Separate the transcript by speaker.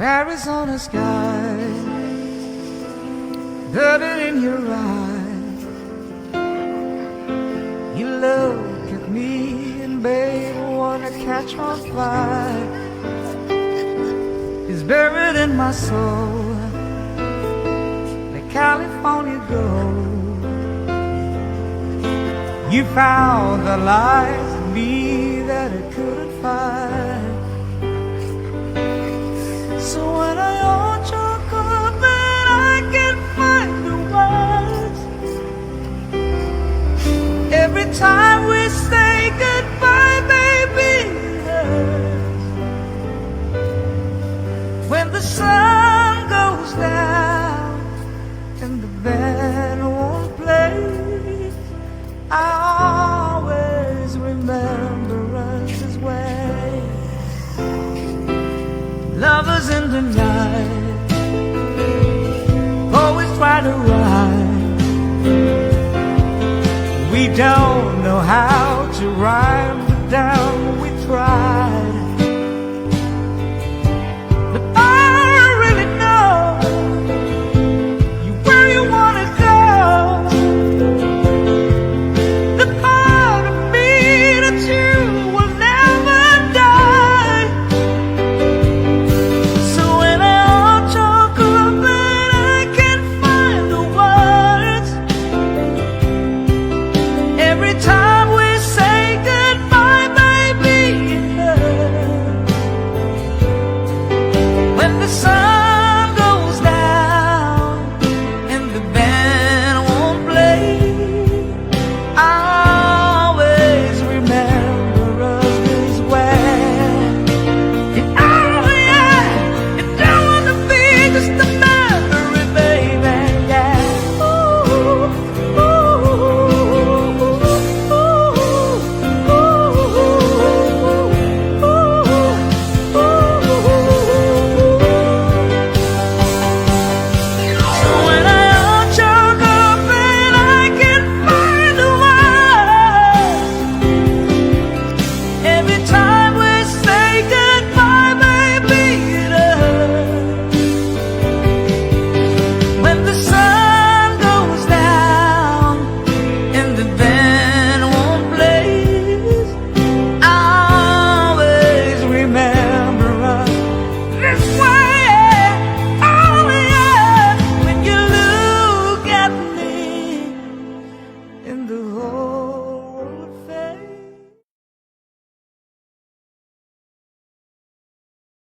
Speaker 1: Arizona sky, dirty in your eyes. You look at me and babe, wanna catch on fire. It's buried in my soul, like California gold. You found the light in me that I couldn't find. So when I hold your cup and I can't find the words, every time we say goodbye, baby, it hurts. When the sun goes down and the band won't play, I always remember us this way. Lovers in the night, always try to rhyme. We don't know how to rhyme, but down we tried. But I really know you where you wanna go. The part of me that you will never die. So when I hold your cup and I can't find the words, every time we say goodbye, baby, it hurts. When the sun goes down and the band won't play, I always remember us this way. And oh yeah, it don't wanna be just a memory, baby, yeah. Ooh, ooh, ooh, So when I hold your cup and I can't find the words, every time we say goodbye, baby, it hurts. When the sun goes down and the band won't play, I always remember us this way. Oh yeah, when you look at me in the